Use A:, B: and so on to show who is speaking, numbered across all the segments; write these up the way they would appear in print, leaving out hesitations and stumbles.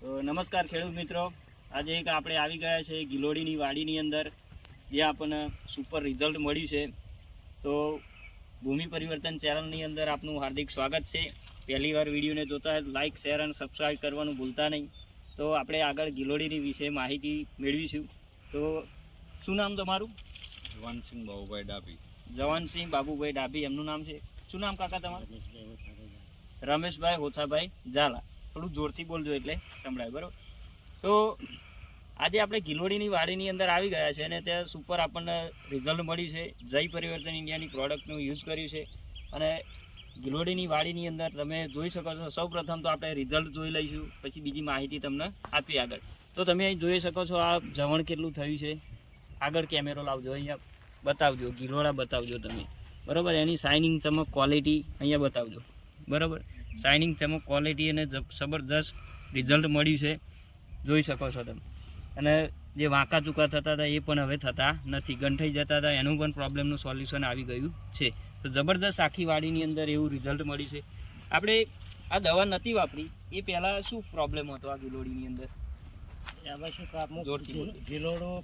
A: તો નમસ્કાર ખેડૂત મિત્રો, આજે એક આપણે આવી ગયા છે ગિલોડીની વાડીની અંદર, જે આપણને સુપર રિઝલ્ટ મળ્યું છે. તો ભૂમિ પરિવર્તન ચેનલની અંદર આપનું હાર્દિક સ્વાગત છે. પહેલી વાર વિડીયોને જોતા લાઇક, શેર અને સબસ્ક્રાઈબ કરવાનું ભૂલતા નહીં. તો આપણે આગળ ગિલોડીની વિશે માહિતી મેળવીશું. તો શું નામ તમારું?
B: જવાનસિંહ બાબુભાઈ ડાભી.
A: જવાનસિંહ બાબુભાઈ ડાભી એમનું નામ છે. શું નામ કાકા તમારું? રમેશભાઈ હોથાભાઈ ઝાલા. થોડું જોરથી બોલજો એટલે સંભળાય, બરાબર. તો આજે આપણે ગિલોડીની વાડીની અંદર આવી ગયા છે અને ત્યાં સુપર આપણને રિઝલ્ટ મળ્યું છે. જય પરિવર્તન ઇન્ડિયાની પ્રોડક્ટનું યુઝ કર્યું છે અને ગિલોડીની વાડીની અંદર તમે જોઈ શકો છો. સૌ પ્રથમ તો આપણે રિઝલ્ટ જોઈ લઈશું, પછી બીજી માહિતી તમને આપી આગળ. તો તમે અહીં જોઈ શકો છો આ જવણ કેટલું થયું છે. આગળ કેમેરો લાવજો, અહીંયા બતાવજો, ગિલોડા બતાવજો તમે, બરાબર. એની શાઇનિંગ ચમક ક્વોલિટી અહીંયા બતાવજો, બરાબર. શાઇનિંગ ચમક ક્વોલિટી અને જબરદસ્ત રિઝલ્ટ મળ્યું છે, જોઈ શકો છો તમે. અને જે વાંકા ચૂકા થતા હતા એ પણ હવે થતા નથી, ગંઠાઈ જતા હતા એનું પણ પ્રોબ્લેમનું સોલ્યુશન આવી ગયું છે. તો જબરદસ્ત આખી વાડીની અંદર એવું રિઝલ્ટ મળ્યું છે. આપણે આ દવા નથી વાપરી એ પહેલાં શું પ્રોબ્લેમ હતો આ ગિલોડીની અંદર?
C: એમાં શું ગિલોડું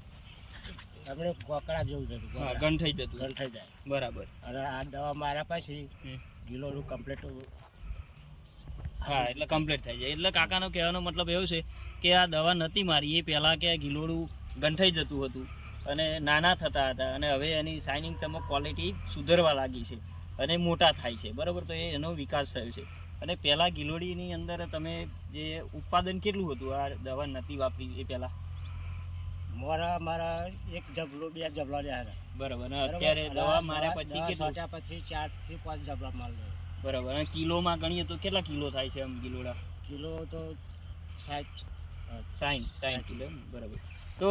C: આપણે કોકડા જેવું થતું,
A: ગંઠાઈ જતું,
C: ગંઠાઈ જાય,
A: બરાબર.
C: અને આ દવા માર્યા પછી ગિલોડું કમ્પ્લીટ.
A: હા, એટલે કમ્પ્લીટ થઈ જાય. એટલે કાકાનો કહેવાનો મતલબ એવો છે કે આ દવા નથી મારી એ પહેલાં કે ગિલોડું ગંઠાઈ જતું હતું અને નાના થતા હતા, અને હવે એની શાઇનિંગ ચમક ક્વોલિટી સુધરવા લાગી છે અને મોટા થાય છે, બરાબર. તો એનો વિકાસ થયો છે. અને પહેલાં ગિલોડીની અંદર તમે જે ઉત્પાદન કેટલું હતું આ દવા નથી વાપરી એ પહેલાં?
C: મારા એક જબલો, 2 જબલા રહ્યા,
A: બરાબર. અને અત્યારે દવા માર્યા પછી કેટલું?
C: પછી 4 થી 5 જબલા માલ લે,
A: બરાબર. અને કિલોમાં ગણીએ તો કેટલા કિલો થાય છે આમ ગિલોડા?
C: કિલો તો
A: 60 કિલો, બરાબર. તો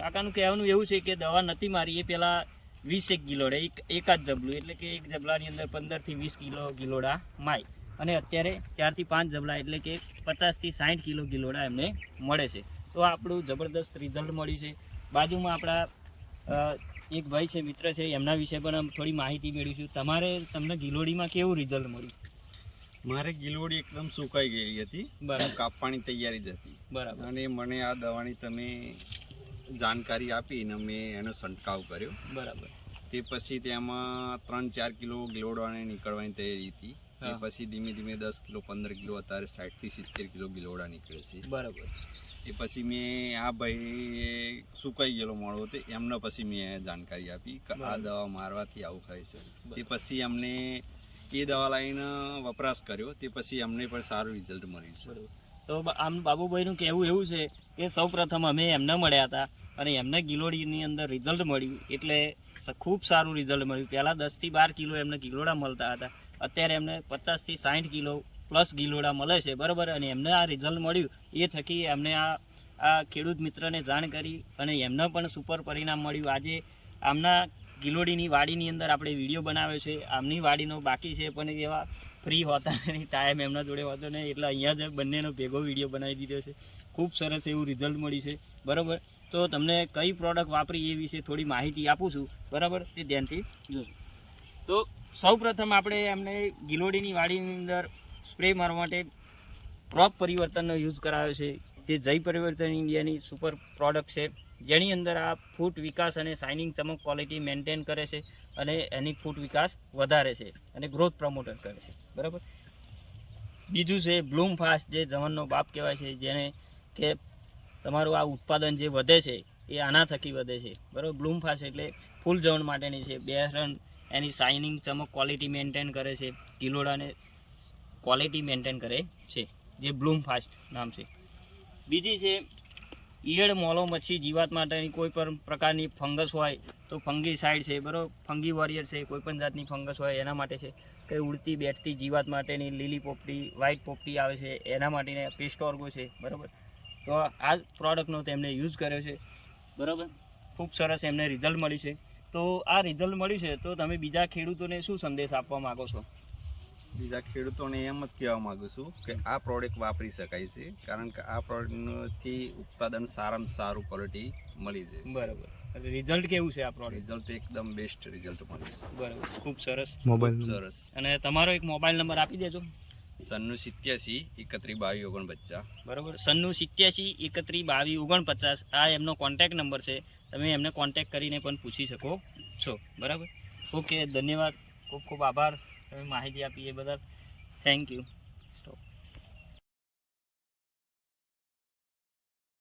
A: કાકાનું કહેવાનું એવું છે કે દવા નથી મારી એ પહેલાં 20 ગિલોડા, એક જ જબલું, એટલે કે એક જબલાની અંદર 15 થી 20 કિલો ગિલોડા માય. અને અત્યારે 4 થી 5 જબલા, એટલે કે 50 થી 60 કિલો ગિલોડા એમને મળે છે. તો આપણું જબરદસ્ત રિઝલ્ટ મળ્યું છે. બાજુમાં આપણા એક ભાઈ છે, મિત્ર છે, એમના વિશે પણ થોડી માહિતી મેળવીશું. તમને ગિલોડીમાં કેવું રિઝલ્ટ મળ્યું?
B: મારે ગિલોડી એકદમ સુકાઈ ગયેલી હતી,
A: બરાબર,
B: કાપવાની તૈયારી જ હતી,
A: બરાબર.
B: અને મને આ દવાની તમે જાણકારી આપી અને મેં એનો છંટકાવ કર્યો,
A: બરાબર.
B: તે પછી તેમાં 3-4 કિલો ગિલોડાને નીકળવાની તૈયારી હતી. તે પછી ધીમે ધીમે 10 કિલો, 15 કિલો, અત્યારે 60 થી 70 કિલો ગિલોડા નીકળે છે,
A: બરાબર.
B: એ પછી મેં આ ભાઈ સુકાઈ ગયેલો મળો હતો એમને પછી મેં જાણકારી આપી કે આ દવા મારવાથી આવું થાય છે. તે પછી અમને એ દવા લાવીને વપરાશ કર્યો, તે પછી અમને પણ સારું રિઝલ્ટ મળ્યું છે.
A: તો આમ બાબુભાઈનું કહેવું એવું છે કે સૌ પ્રથમ અમે એમને મળ્યા હતા અને એમને ગિલોડીની અંદર રિઝલ્ટ મળ્યું, એટલે ખૂબ સારું રિઝલ્ટ મળ્યું. પહેલાં 10 થી 12 કિલો એમને ગિલોડા મળતા હતા, અત્યારે એમને 50 થી 60 કિલો પ્લસ ગિલોડા મળે છે, બરાબર. અને એમને આ રિઝલ્ટ મળ્યું એ થકી એમને આ ખેડૂત મિત્રને જાણ કરી અને એમને પણ સુપર પરિણામ મળ્યું. આજે આમના ગિલોડીની વાડીની અંદર આપણે વિડીયો બનાવ્યો છે. આમની વાડીનો બાકી છે પણ એવા ફ્રી હોતા નહીં, ટાઈમ એમના જોડે હોતો નહીં, એટલે અહીંયા જ બંનેનો ભેગો વિડીયો બનાવી દીધો છે. ખૂબ સરસ એવું રિઝલ્ટ મળ્યું છે, બરાબર. તો તમને કઈ પ્રોડક્ટ વાપરી એ વિશે થોડી માહિતી આપું છું, બરાબર, તે ધ્યાનથી જોજો. તો સૌ પ્રથમ આપણે એમને ગિલોડીની વાડીની અંદર સ્પ્રે મારવા માટે ક્રોપ પરિવર્તનનો યુઝ કરાવ્યો છે, જે જય પરિવર્તન ઇન્ડિયાની સુપર પ્રોડક્ટ છે, જેની અંદર આ ફૂટ વિકાસ અને શાઇનિંગ ચમક ક્વોલિટી મેન્ટેન કરે છે અને એની ફૂટ વિકાસ વધારે છે અને ગ્રોથ પ્રમોટર કરે છે, બરાબર. બીજું છે બ્લૂમ ફાસ્ટ, જે જવનનો બાપ કહેવાય છે, જેને કે તમારું આ ઉત્પાદન જે વધે છે એ આના થકી વધે છે, બરાબર. બ્લૂમ ફાસ્ટ એટલે ફૂલ જવન માટેની છે. 2 રન એની શાઇનિંગ ચમક ક્વોલિટી મેન્ટેન કરે છે, ગિલોડાને ક્વોલિટી મેન્ટેન કરે છે, જે બ્લૂમ ફાસ્ટ નામ છે. બીજી છે ઈયળ, મોલો, મચ્છી જીવાત માટેની કોઈ પણ પ્રકારની ફંગસ હોય તો ફંગી સાઇડ છે, બરાબર. ફંગી વોરિયર છે, કોઈ પણ જાતની ફંગસ હોય એના માટે છે. કંઈ ઉડતી બેઠતી જીવાત માટેની લીલી પોપટી, વ્હાઇટ પોપટી આવે છે, એના માટેની પેસ્ટોર્ગો છે, બરાબર. તો આ પ્રોડક્ટનો તેમને યુઝ કર્યો છે, બરાબર. ખૂબ સરસ એમને રિઝલ્ટ મળ્યું છે. તો આ રિઝલ્ટ મળ્યું છે તો તમે બીજા ખેડૂતોને શું સંદેશ આપવા માગો છો?
B: બીજા ખેડૂતોને એમ જ કહેવા માગું છું કે આ પ્રોડક્ટ વાપરી શકાય છે, કારણ કે આ પ્રોડક્ટથી ઉત્પાદન સારામાં સારું ક્વોલિટી મળી જાય,
A: બરાબર. રિઝલ્ટ કેવું છે આ પ્રોડક્ટ?
B: રિઝલ્ટ એકદમ બેસ્ટ રિઝલ્ટ મળ્યું છે,
A: બરાબર, ખૂબ સરસ,
B: મોબાઈલ સરસ.
A: અને તમારો એક મોબાઈલ નંબર આપી દેજો.
B: સનનું 87 31 22 49.
A: બરાબર, 97 31 22 49 આ એમનો કોન્ટેક્ટ નંબર છે. તમે એમને કોન્ટેક્ટ કરીને પણ પૂછી શકો છો. બરાબર, ઓકે, ધન્યવાદ, ખૂબ ખૂબ આભાર તમે માહિતી આપી એ બદલ. Thank you.